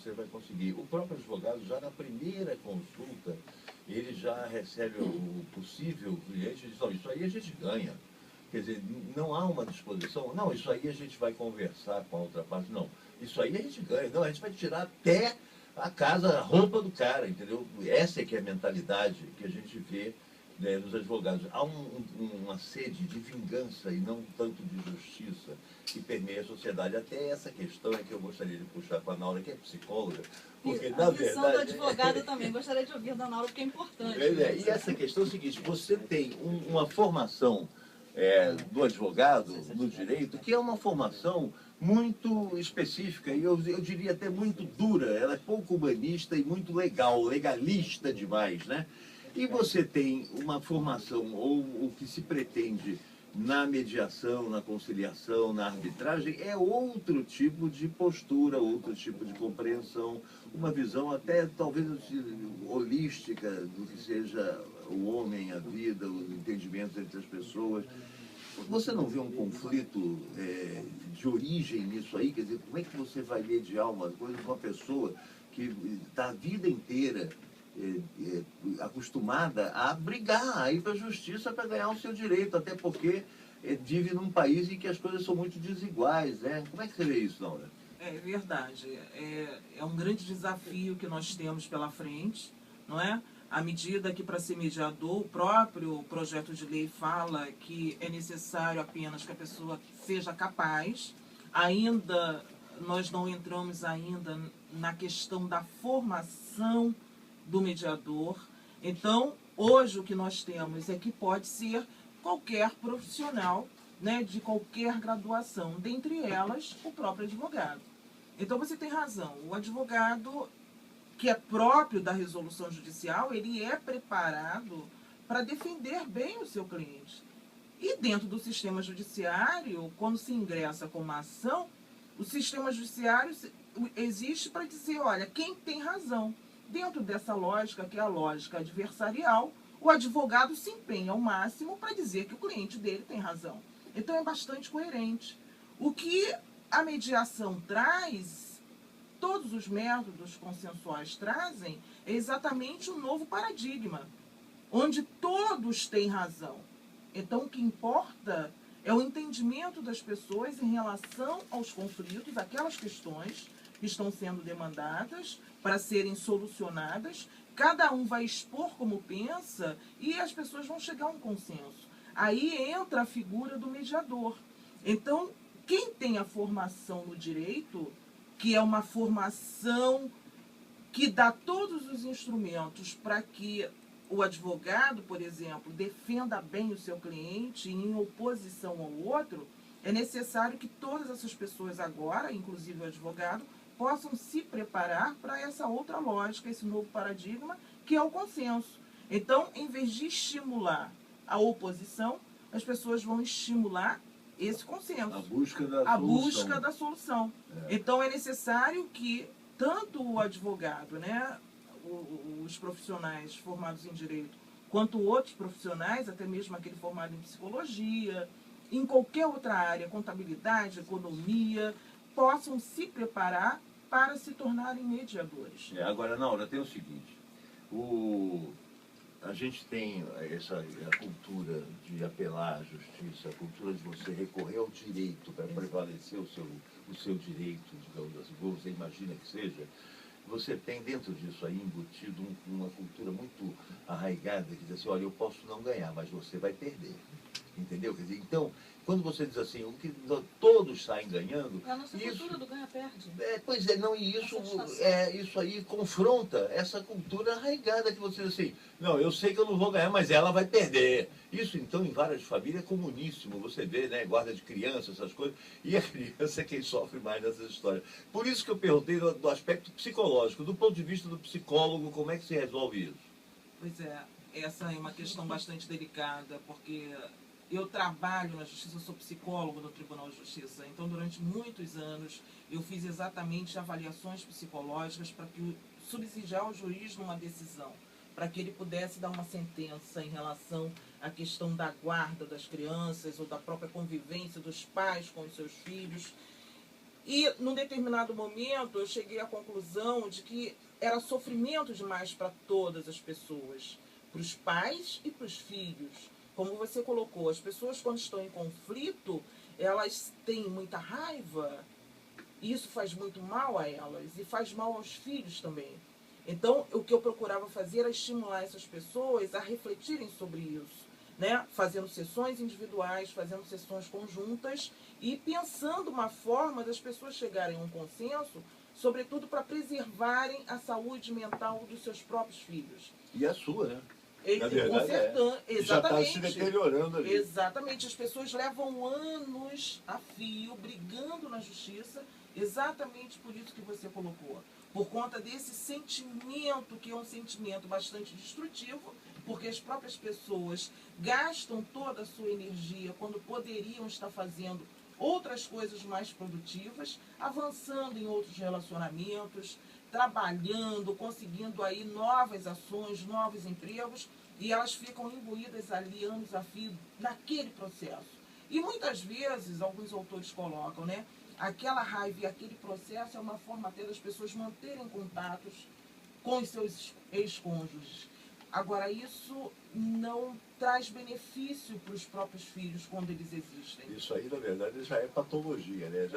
você vai conseguir. O próprio advogado, já na primeira consulta, ele já recebe o possível cliente e diz, não, isso aí a gente ganha. Quer dizer, não há uma disposição, não, isso aí a gente vai conversar com a outra parte, não, isso aí a gente ganha, não, a gente vai tirar até a casa, a roupa do cara, entendeu? Essa é que é a mentalidade que a gente vê, né, nos advogados. Há uma sede de vingança e não tanto de justiça que permeia a sociedade. Até essa questão é que eu gostaria de puxar para a Naura, que é psicóloga, porque, na verdade... A visão do advogado também, gostaria de ouvir da Naura, porque é importante. E essa questão é o seguinte, você tem uma formação do advogado, no direito, que é uma formação muito específica, e eu diria até muito dura, ela é pouco humanista e muito legalista demais, né? E você tem uma formação, ou o que se pretende na mediação, na conciliação, na arbitragem, é outro tipo de postura, outro tipo de compreensão, uma visão até talvez holística do que seja o homem, a vida, os entendimentos entre as pessoas. Você não vê um conflito de origem nisso aí? Quer dizer, como é que você vai mediar uma coisa com uma pessoa que está a vida inteira acostumada a brigar, a ir para a justiça para ganhar o seu direito, até porque vive num país em que as coisas são muito desiguais, né? Como é que você vê isso, Laura? É verdade. É um grande desafio que nós temos pela frente, não é? À medida que, para ser mediador, o próprio projeto de lei fala que é necessário apenas que a pessoa seja capaz. Ainda, nós não entramos ainda na questão da formação do mediador. Então, hoje o que nós temos é que pode ser qualquer profissional, né, de qualquer graduação, dentre elas o próprio advogado. Então você tem razão, o advogado que é próprio da resolução judicial, ele é preparado para defender bem o seu cliente. E dentro do sistema judiciário, quando se ingressa com uma ação, o sistema judiciário existe para dizer, olha, quem tem razão. Dentro dessa lógica, que é a lógica adversarial, o advogado se empenha ao máximo para dizer que o cliente dele tem razão. Então é bastante coerente. O que a mediação traz, todos os métodos consensuais trazem, é exatamente um novo paradigma, onde todos têm razão. Então o que importa é o entendimento das pessoas em relação aos conflitos, aquelas questões que estão sendo demandadas para serem solucionadas. Cada um vai expor como pensa e as pessoas vão chegar a um consenso. Aí entra a figura do mediador. Então, quem tem a formação no direito, que é uma formação que dá todos os instrumentos para que o advogado, por exemplo, defenda bem o seu cliente em oposição ao outro, é necessário que todas essas pessoas agora, inclusive o advogado, possam se preparar para essa outra lógica, esse novo paradigma, que é o consenso. Então, em vez de estimular a oposição, as pessoas vão estimular esse consenso. A busca da solução. Então, é necessário que tanto o advogado, né, os profissionais formados em direito, quanto outros profissionais, até mesmo aquele formado em psicologia, em qualquer outra área, contabilidade, economia, possam se preparar para se tornarem mediadores. Agora, Naura, tem o seguinte, a gente tem a cultura de apelar à justiça, a cultura de você recorrer ao direito para prevalecer o seu direito, digamos assim, você imagina que seja. Você tem dentro disso aí embutido uma cultura muito arraigada que diz assim, olha, eu posso não ganhar, mas você vai perder. Entendeu? Quer dizer, então, quando você diz assim, o que todos saem ganhando... É a nossa cultura do ganha-perde. Pois é, não, e isso aí confronta essa cultura arraigada que você diz assim, não, eu sei que eu não vou ganhar, mas ela vai perder. Isso, então, em várias famílias é comuníssimo, você vê, né, guarda de criança, essas coisas, e a criança é quem sofre mais nessas histórias. Por isso que eu perguntei do aspecto psicológico, do ponto de vista do psicólogo, como é que se resolve isso? Pois é, essa é uma questão bastante delicada, porque eu trabalho na Justiça, eu sou psicólogo no Tribunal de Justiça, então durante muitos anos eu fiz exatamente avaliações psicológicas para subsidiar o juiz numa decisão, para que ele pudesse dar uma sentença em relação à questão da guarda das crianças ou da própria convivência dos pais com os seus filhos. E, num determinado momento, eu cheguei à conclusão de que era sofrimento demais para todas as pessoas, para os pais e para os filhos. Como você colocou, as pessoas, quando estão em conflito, elas têm muita raiva, e isso faz muito mal a elas, e faz mal aos filhos também. Então, o que eu procurava fazer era estimular essas pessoas a refletirem sobre isso, né? Fazendo sessões individuais, fazendo sessões conjuntas e pensando uma forma das pessoas chegarem a um consenso, sobretudo para preservarem a saúde mental dos seus próprios filhos. E a sua, né? Na Verdade, verdade, já está se deteriorando ali. Exatamente. As pessoas levam anos a fio brigando na justiça, exatamente por isso que você colocou. Por conta desse sentimento, que é um sentimento bastante destrutivo, porque as próprias pessoas gastam toda a sua energia quando poderiam estar fazendo outras coisas mais produtivas, avançando em outros relacionamentos, trabalhando, conseguindo aí novas ações, novos empregos, e elas ficam imbuídas ali anos a fio naquele processo. E muitas vezes, alguns autores colocam, né, aquela raiva e aquele processo é uma forma até das pessoas manterem contatos com os seus ex-cônjuges. Agora, isso não traz benefício para os próprios filhos quando eles existem. Isso aí, na verdade, já é patologia, né?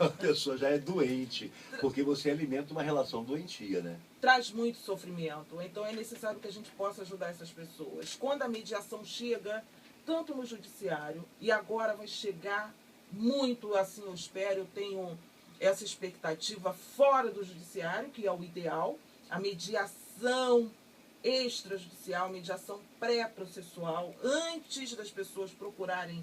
A pessoa já é doente, porque você alimenta uma relação doentia, né? Traz muito sofrimento. Então, é necessário que a gente possa ajudar essas pessoas. Quando a mediação chega, tanto no judiciário, e agora vai chegar muito, assim, eu espero, eu tenho essa expectativa fora do judiciário, que é o ideal, a mediação extrajudicial, mediação pré-processual, antes das pessoas procurarem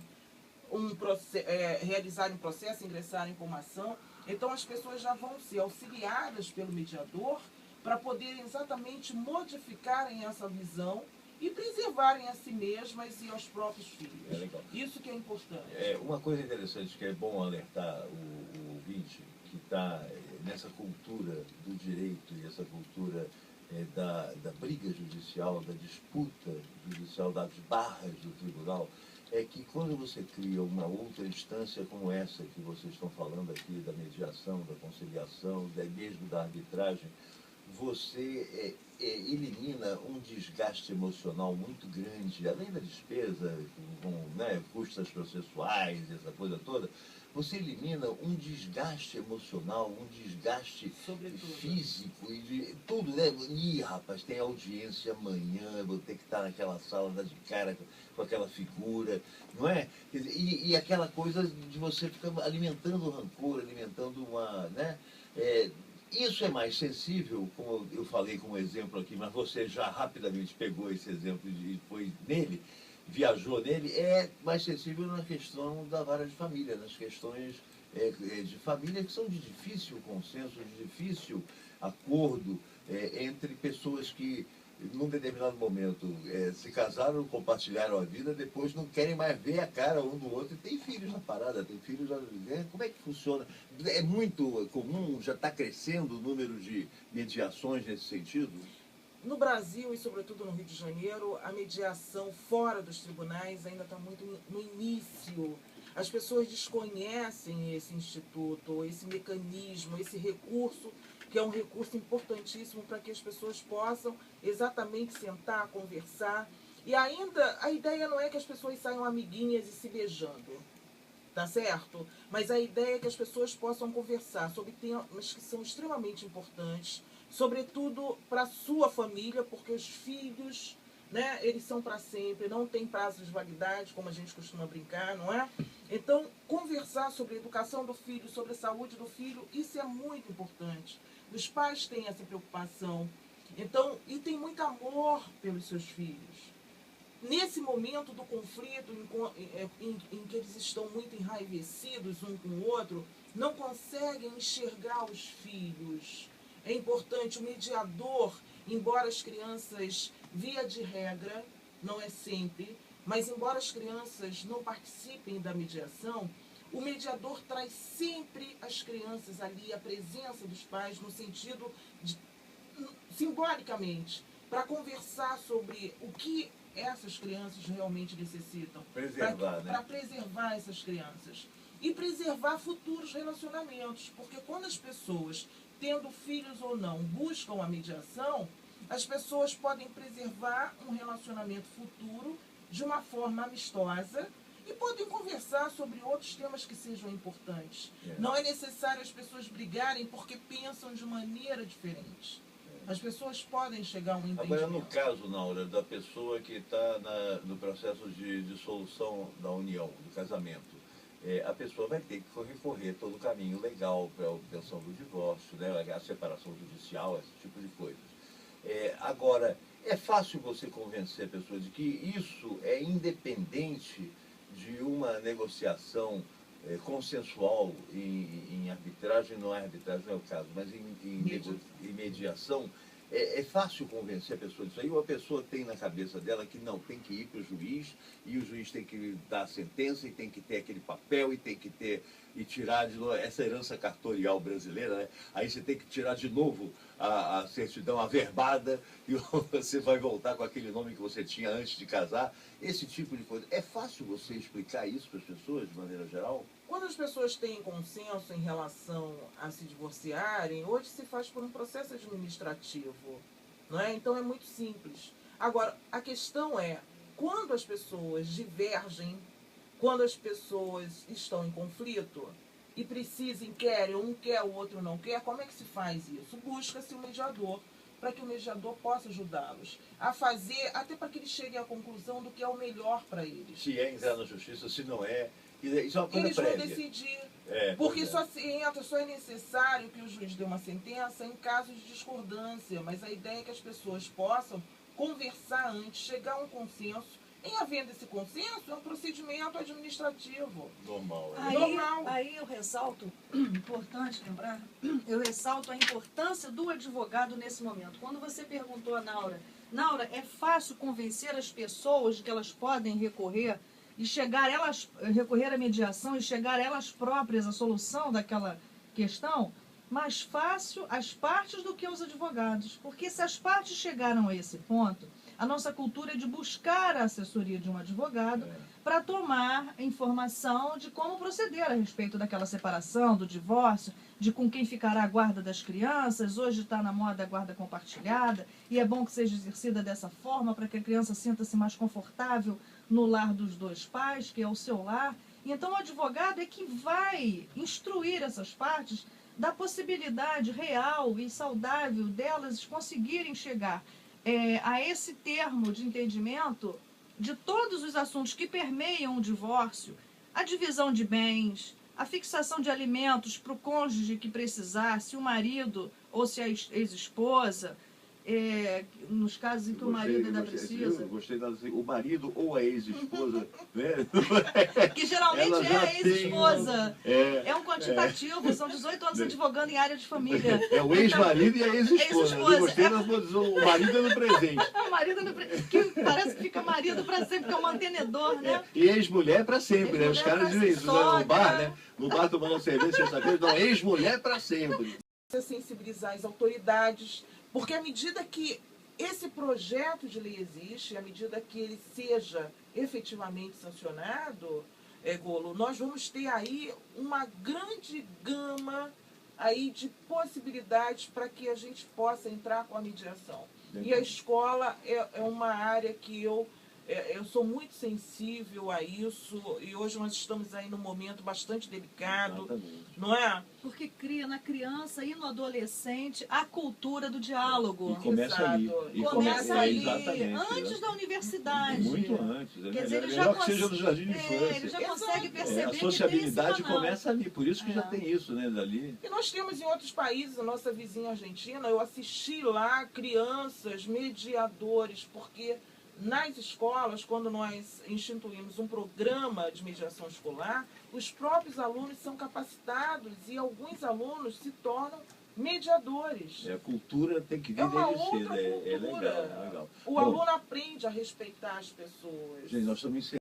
realizarem um processo, ingressarem com uma ação. Então as pessoas já vão ser auxiliadas pelo mediador para poderem exatamente modificarem essa visão e preservarem a si mesmas e aos próprios filhos. É legal. Isso que é importante. Uma coisa interessante que é bom alertar o ouvinte, que está nessa cultura do direito e essa cultura da briga judicial, da disputa judicial, das barras do tribunal, é que quando você cria uma outra instância como essa que vocês estão falando aqui, da mediação, da conciliação, mesmo da arbitragem, você elimina um desgaste emocional muito grande, além da despesa, com custas processuais, essa coisa toda, você elimina um desgaste emocional, um desgaste físico e de tudo, né? Ih, rapaz, tem audiência amanhã, vou ter que estar naquela sala, dar de cara com aquela figura, não é? E aquela coisa de você ficar alimentando o rancor, alimentando uma, né? Isso é mais sensível, como eu falei como exemplo aqui, mas você já rapidamente pegou esse exemplo e foi nele, viajou nele, é mais sensível na questão da vara de família, nas questões de família que são de difícil consenso, de difícil acordo entre pessoas que, num determinado momento, se casaram, compartilharam a vida, depois não querem mais ver a cara um do outro e tem filhos na parada, tem filhos como é que funciona? É muito comum, já está crescendo o número de mediações nesse sentido? No Brasil e sobretudo no Rio de Janeiro, a mediação fora dos tribunais ainda está muito no início. As pessoas desconhecem esse instituto, esse mecanismo, esse recurso, que é um recurso importantíssimo para que as pessoas possam exatamente sentar, conversar. E ainda, a ideia não é que as pessoas saiam amiguinhas e se beijando, tá certo? Mas a ideia é que as pessoas possam conversar sobre temas que são extremamente importantes, sobretudo para a sua família, porque os filhos, né, eles são para sempre, não tem prazo de validade, como a gente costuma brincar, não é? Então, conversar sobre a educação do filho, sobre a saúde do filho, isso é muito importante. Os pais têm essa preocupação. Então, e tem muito amor pelos seus filhos. Nesse momento do conflito, em que eles estão muito enraivecidos um com o outro, não conseguem enxergar os filhos. É importante o mediador, embora as crianças, via de regra, não é sempre, mas embora as crianças não participem da mediação, o mediador traz sempre as crianças ali, a presença dos pais, no sentido de, simbolicamente, para conversar sobre o que essas crianças realmente necessitam. Preservar, né? Para preservar essas crianças. e preservar futuros relacionamentos. Porque quando as pessoas, tendo filhos ou não, buscam a mediação, as pessoas podem preservar um relacionamento futuro de uma forma amistosa e podem conversar sobre outros temas que sejam importantes. Não é necessário as pessoas brigarem porque pensam de maneira diferente. As pessoas podem chegar a um entendimento. Agora, no caso, Naura, da pessoa que está no processo de dissolução da união, do casamento, a pessoa vai ter que recorrer todo o caminho legal para a obtenção do divórcio, né, a separação judicial, esse tipo de coisas. Agora, é fácil você convencer a pessoa de que isso é independente de uma negociação consensual em arbitragem, não é arbitragem, não é o caso, mas em mediação. É fácil convencer a pessoa disso aí, ou a pessoa tem na cabeça dela que não, tem que ir para o juiz, e o juiz tem que dar a sentença, e tem que ter aquele papel, e tem que ter, e tirar de novo essa herança cartorial brasileira, né? Aí você tem que tirar de novo a certidão averbada, e você vai voltar com aquele nome que você tinha antes de casar, esse tipo de coisa. É fácil você explicar isso para as pessoas, de maneira geral? Quando as pessoas têm consenso em relação a se divorciarem, hoje se faz por um processo administrativo, não é? Então é muito simples. Agora, a questão é, quando as pessoas divergem, quando as pessoas estão em conflito e precisam, querem, um quer, o outro não quer, como é que se faz isso? Busca-se um mediador, para que o mediador possa ajudá-los a fazer, até para que eles cheguem à conclusão do que é o melhor para eles. Se é entrar na justiça, se não é. Isso é uma coisa Eles prévia. vão decidir, porque só é necessário que o juiz dê uma sentença em caso de discordância, mas a ideia é que as pessoas possam conversar antes, chegar a um consenso. Em havendo esse consenso, é um procedimento administrativo. Normal. Aí eu ressalto, importante lembrar, eu ressalto a importância do advogado nesse momento. Quando você perguntou a Naura, é fácil convencer as pessoas de que elas podem recorrer e recorrer à mediação e chegar elas próprias à solução daquela questão? Mais fácil as partes do que os advogados. Porque se as partes chegaram a esse ponto, a nossa cultura é de buscar a assessoria de um advogado para tomar informação de como proceder a respeito daquela separação, do divórcio, de com quem ficará a guarda das crianças. Hoje está na moda a guarda compartilhada e é bom que seja exercida dessa forma para que a criança sinta-se mais confortável no lar dos dois pais, que é o seu lar. E então o advogado é que vai instruir essas partes da possibilidade real e saudável delas conseguirem chegar a esse termo de entendimento de todos os assuntos que permeiam o divórcio, a divisão de bens, a fixação de alimentos para o cônjuge que precisar, se o marido ou se a ex-esposa, nos casos em que o marido ainda precisa. Eu gostei da o marido ou a ex-esposa, né? Que geralmente é a ex-esposa. É um quantitativo, são 18 anos advogando em área de família. É o ex-marido e a ex-esposa. Eu gostei da posição, o marido é no presente. O marido no que parece que fica marido para sempre, que é o mantenedor, né? E ex-mulher para sempre, né? Os caras dizem isso, no bar, né? No bar tomando cerveja, sexta-feira, não, ex-mulher para sempre. Sensibilizar as autoridades, porque à medida que esse projeto de lei existe, à medida que ele seja efetivamente sancionado, Golo, nós vamos ter aí uma grande gama aí de possibilidades para que a gente possa entrar com a mediação. E a escola é uma área que eu sou muito sensível a isso, e hoje nós estamos aí num momento bastante delicado, não é? Porque cria na criança e no adolescente a cultura do diálogo. E começa ali. Começa ali, exatamente, antes da universidade. Muito antes. Quer dizer, ele melhor que seja no jardim de infância. Ele já consegue perceber a sociabilidade que tem começa ali, por isso que já tem isso, né, dali. E nós temos em outros países, a nossa vizinha Argentina, eu assisti lá crianças, mediadores, porque nas escolas, quando nós instituímos um programa de mediação escolar, os próprios alunos são capacitados e alguns alunos se tornam mediadores. A cultura tem que vir desde cedo. É legal, é legal. O aluno aprende a respeitar as pessoas. Gente, nós estamos